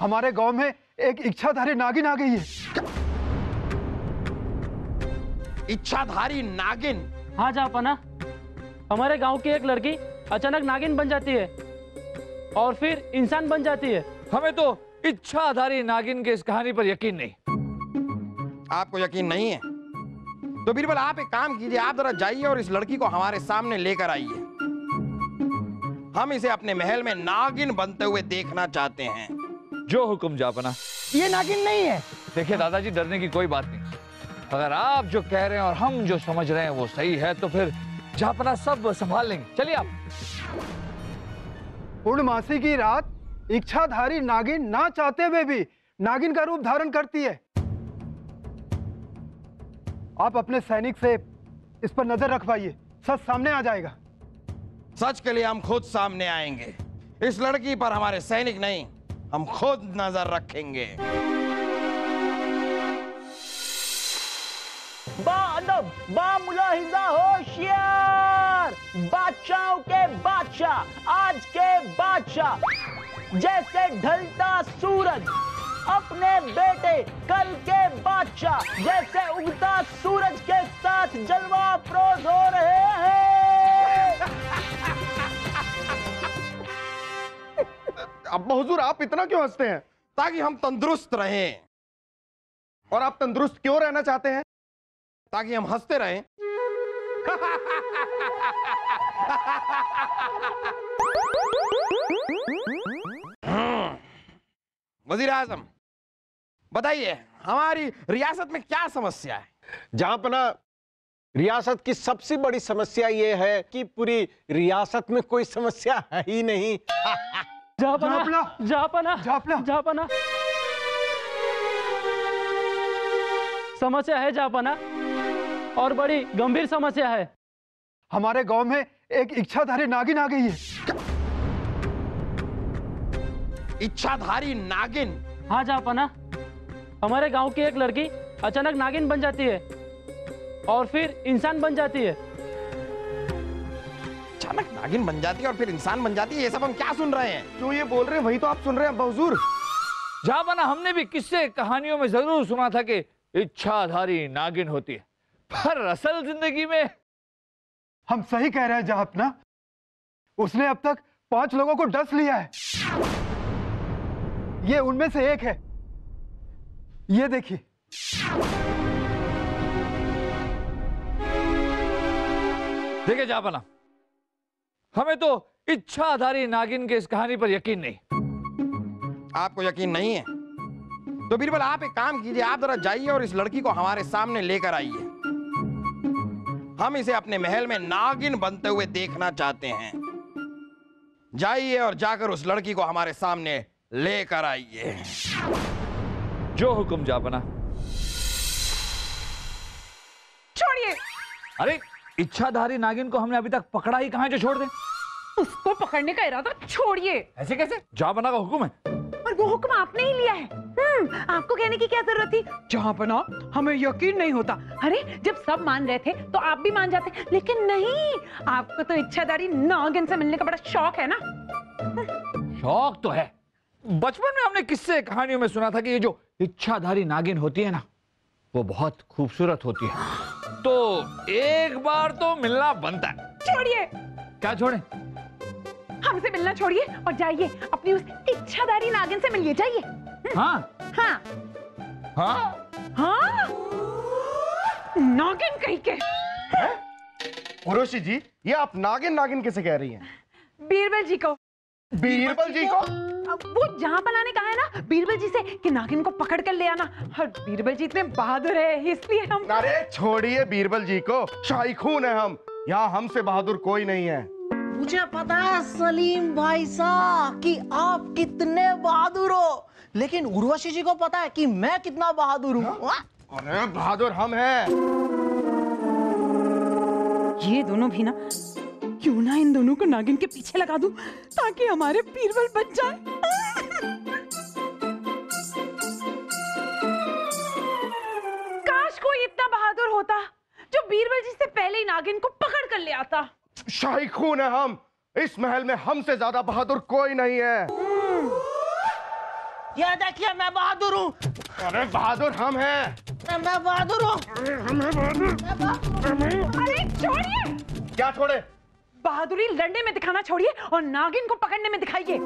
हमारे गांव में एक इच्छाधारी नागिन आ गई है। इच्छाधारी नागिन? हाँ जापना, हमारे गांव की एक लड़की अचानक नागिन बन जाती है और फिर इंसान बन जाती है। हमें तो इच्छाधारी नागिन के इस कहानी पर यकीन नहीं। आपको यकीन नहीं है तो बीरबल आप एक काम कीजिए, आप जरा जाइए और इस लड़की को हमारे सामने लेकर आइए। हम इसे अपने महल में नागिन बनते हुए देखना चाहते हैं। जो हुक्म जापना। ये नागिन नहीं है। देखिए दादाजी, डरने की कोई बात नहीं। अगर आप जो कह रहे हैं और हम जो समझ रहे हैं वो सही है तो फिर जापना सब संभाल लेंगे। चलिए आप। पूर्णमासी की रात इच्छाधारी नागिन ना चाहते हुए भी नागिन का रूप धारण करती है। आप अपने सैनिक से इस पर नजर रखवाइए, सच सामने आ जाएगा। सच के लिए हम खुद सामने आएंगे। इस लड़की पर हमारे सैनिक नहीं, हम खुद नजर रखेंगे। बाअदब, बामुलाहिजा, होशियार, बादशाहों के बादशाह, आज के बादशाह, जैसे ढलता सूरज अपने बेटे कल के बादशाह जैसे उगता सूरज के साथ जलवा अफरोज हो रहे हैं। अब हुजूर आप इतना क्यों हंसते हैं? ताकि हम तंदुरुस्त रहें। और आप तंदुरुस्त क्यों रहना चाहते हैं? ताकि हम हंसते रहें। वजीर आजम बताइए, हमारी रियासत में क्या समस्या है? जहांपना, रियासत की सबसे बड़ी समस्या यह है कि पूरी रियासत में कोई समस्या है ही नहीं। जापना, जापना, जापना, जापना, समस्या है जापना, और बड़ी गंभीर समस्या है। हमारे गांव में एक इच्छाधारी नागिन आ गई है। इच्छाधारी नागिन? हाँ जापना, हमारे गांव की एक लड़की अचानक नागिन बन जाती है और फिर इंसान बन जाती है। अचानक नागिन बन जाती है और फिर इंसान बन जाती है, ये सब हम क्या सुन रहे हैं? जो ये बोल रहे हैं वही तो आप सुन रहे हैं हुजूर। जापना, हमने भी किस्से कहानियों में जरूर सुना था कि इच्छाधारी नागिन होती है, पर असल जिंदगी में। हम सही कह रहे हैं जहांपना, उसने अब तक 5 लोगों को डस लिया है। ये उनमें से एक है। ये देखिए। देखिए जापना, हमें तो इच्छाधारी नागिन के इस कहानी पर यकीन नहीं। आपको यकीन नहीं है तो बीरबल आप एक काम कीजिए, आप जरा जाइए और इस लड़की को हमारे सामने लेकर आइए। हम इसे अपने महल में नागिन बनते हुए देखना चाहते हैं। जाइए और जाकर उस लड़की को हमारे सामने लेकर आइए। जो हुक्म जापना। छोड़िए। अरे, इच्छाधारी नागिन को हमने अभी तक पकड़ा ही कहां है जो छोड़ दें? उसको पकड़ने का इरादा छोड़िए। ऐसे कैसे? जापना का हुक्म है। और वो हुक्म आपने ही लिया है। आपको कहने की क्या जरूरत थी? जहांपना, हमें यकीन नहीं होता। अरे जब सब मान रहे थे तो आप भी मान जाते, लेकिन नहीं, आपको तो इच्छाधारी नागिन से मिलने का बड़ा शौक है ना। शौक तो है। बचपन में हमने किस्से कहानियों में सुना था कि ये जो इच्छाधारी नागिन होती है ना, वो बहुत खूबसूरत होती है। तो एक बार तो मिलना बनता है। छोड़िए। क्या छोड़े? हमसे मिलना छोड़िए और जाइए अपनी उस इच्छाधारी नागिन से मिलिए, जाइए। हाँ हाँ हाँ हाँ, नागिन कहीं के। उर्वशी जी, ये आप नागिन नागिन कैसे कह रही हैं? बीरबल जी को। बीरबल जी को? वो जहांपना ने कहा है ना बीरबल जी से कि नागिन को पकड़ कर ले आना, और बीरबल जी इतने बहादुर है इसलिए हम। अरे छोड़िए बीरबल जी को, शाही खून है हम। यहाँ हमसे बहादुर कोई नहीं है। मुझे पता है सलीम भाई साहब कि आप कितने बहादुर हो, लेकिन उर्वशी जी को पता है कि मैं कितना बहादुर हूँ। अरे बहादुर हम हैं। ये दोनों भी ना, क्यों ना इन दोनों को नागिन के पीछे लगा दूं ताकि हमारे बीरबल बच जाए। काश कोई इतना बहादुर होता जो बीरबल जी से पहले ही नागिन को पकड़ कर ले आता। शाही खून है हम, इस महल में हमसे ज्यादा बहादुर कोई नहीं है। ये देखिए मैं बहादुर हूँ। अरे बहादुर हम हैं। मैं बहादुर हूँ। अरे छोड़िए, क्या छोड़े? बहादुरी लड़ने में दिखाना छोड़िए और नागिन को पकड़ने में दिखाइए।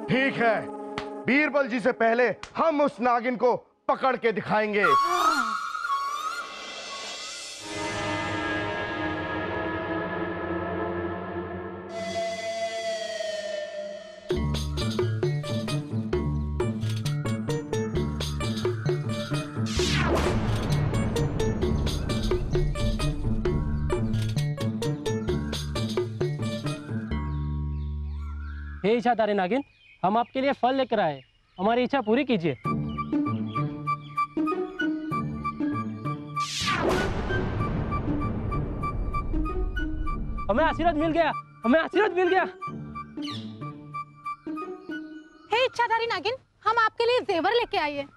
ठीक है, बीरबल जी से पहले हम उस नागिन को पकड़ के दिखाएंगे। हे इच्छाधारी नागिन, हम आपके लिए फल लेकर आए, हमारी इच्छा पूरी कीजिए। हमें आशीर्वाद मिल गया, हमें आशीर्वाद मिल गया। हे इच्छाधारी नागिन, हम आपके लिए जेवर लेके आए हैं।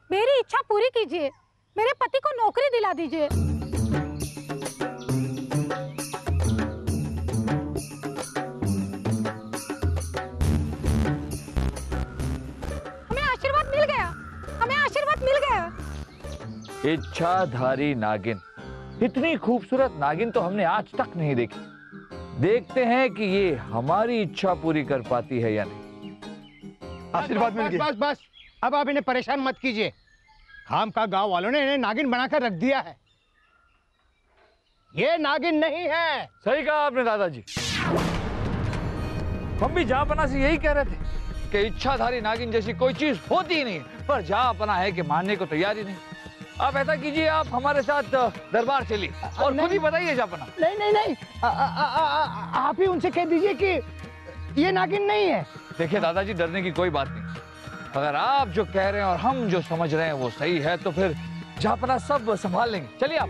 मेरी इच्छा पूरी कीजिए, मेरे पति को नौकरी दिला दीजिए। हमें आशीर्वाद मिल गया, हमें आशीर्वाद मिल गया। इच्छाधारी नागिन, इतनी खूबसूरत नागिन तो हमने आज तक नहीं देखी। देखते हैं कि ये हमारी इच्छा पूरी कर पाती है या नहीं। आशीर्वाद मिल गया। बस बस, अब आप इन्हें परेशान मत कीजिए। खाम का गांव वालों ने इन्हें नागिन बनाकर रख दिया है। ये नागिन नहीं है। सही कहा आपने दादाजी। हम भी जहांपना से यही कह रहे थे कि इच्छाधारी नागिन जैसी कोई चीज होती ही नहीं, पर जहांपना है कि मानने को तैयार ही नहीं। आप ऐसा कीजिए, आप हमारे साथ दरबार चलिए और खुद ही बताइए जहांपना। नहीं नहीं नहीं, आप ही उनसे कह दीजिए कि ये नागिन नहीं है। देखिए दादाजी, डरने की कोई बात नहीं। अगर आप जो कह रहे हैं और हम जो समझ रहे हैं वो सही है तो फिर जहांपना सब संभाल लेंगे। चलिए आप।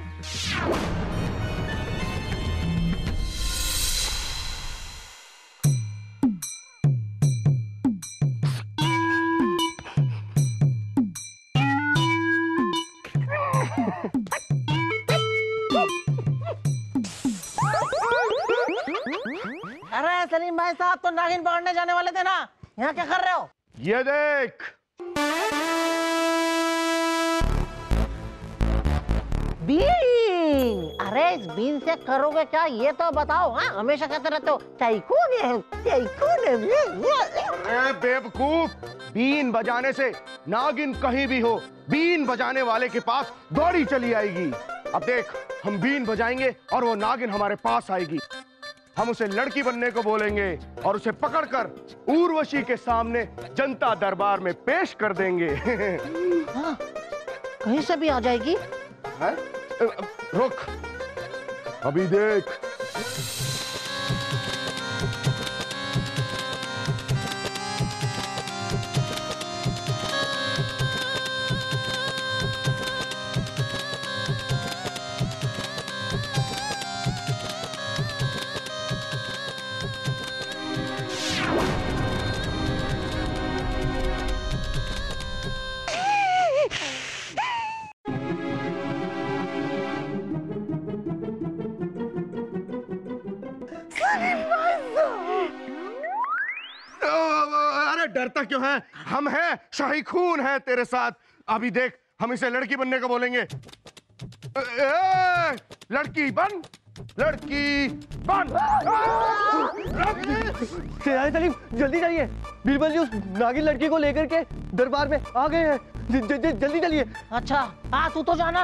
अरे सलीम भाई साहब, तो नागिन पकड़ने जाने वाले थे ना, यहाँ क्या कर रहे हो? ये देख, बीन। अरे इस बीन से करोगे क्या, ये तो बताओ। हाँ, हमेशा कहते रहते हो टाइकून है, टाइकून है। अरे बेवकूफ, बीन बजाने से नागिन कहीं भी हो, बीन बजाने वाले के पास दौड़ी चली आएगी। अब देख, हम बीन बजाएंगे और वो नागिन हमारे पास आएगी। हम उसे लड़की बनने को बोलेंगे और उसे पकड़कर उर्वशी के सामने जनता दरबार में पेश कर देंगे। हाँ, कहीं से भी आ जाएगी। है? रुक, अभी देख। अरे डरता क्यों है? हम हैं, शाही खून है तेरे साथ। अभी देख, हम इसे लड़की बनने को बोलेंगे। लड़की बन, लड़की बन। सलीम, जल्दी जाइए, बीरबल जी उस नागिन लड़की को लेकर के दरबार में आ गए हैं। जल्दी चलिए। अच्छा, तू तो जाना।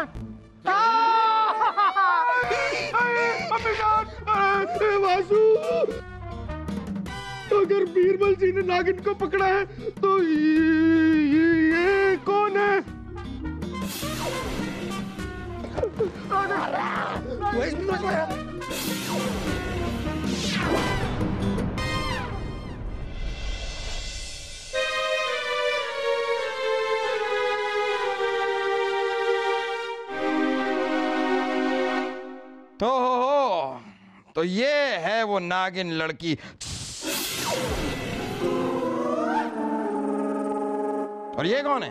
वासु, अगर बीरबल जी ने नागिन को पकड़ा है तो ये कौन है? तो ये है वो नागिन लड़की। और ये कौन है?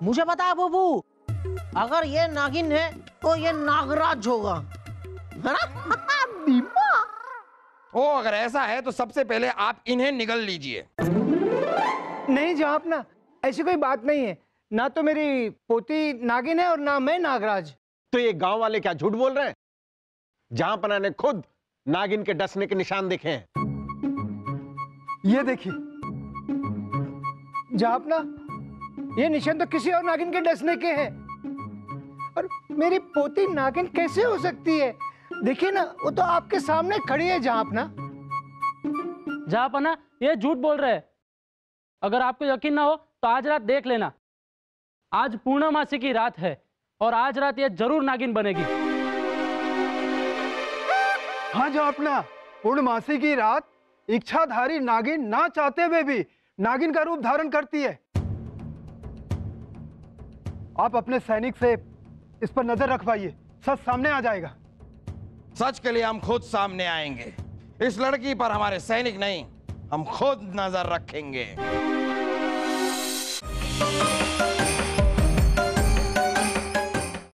मुझे पता है बुबू, अगर ये नागिन है तो ये नागराज होगा, है ना? ओ अगर ऐसा है तो सबसे पहले आप इन्हें निगल लीजिए। नहीं जहांपना, ऐसी कोई बात नहीं है। ना तो मेरी पोती नागिन है और ना मैं नागराज। तो ये गांव वाले क्या झूठ बोल रहे हैं? जहांपना ने खुद नागिन के डसने के निशान देखे हैं। ये देखिए जहांपना, ये निशान तो किसी और नागिन के डसने के हैं। और मेरी पोती नागिन कैसे हो सकती है? देखिए ना, वो तो आपके सामने खड़ी है जहांपना। जहांपना ये झूठ बोल रहे हैं। अगर आपको यकीन ना हो तो आज रात देख लेना। आज पूर्णमासी की रात है और आज रात ये जरूर नागिन बनेगी। हाँ जहांपना, पूर्णमासी की रात इच्छाधारी नागिन ना चाहते हुए भी नागिन का रूप धारण करती है। आप अपने सैनिक से इस पर नजर रखवाइए, सच सामने आ जाएगा। सच के लिए हम खुद सामने आएंगे। इस लड़की पर हमारे सैनिक नहीं, हम खुद नजर रखेंगे।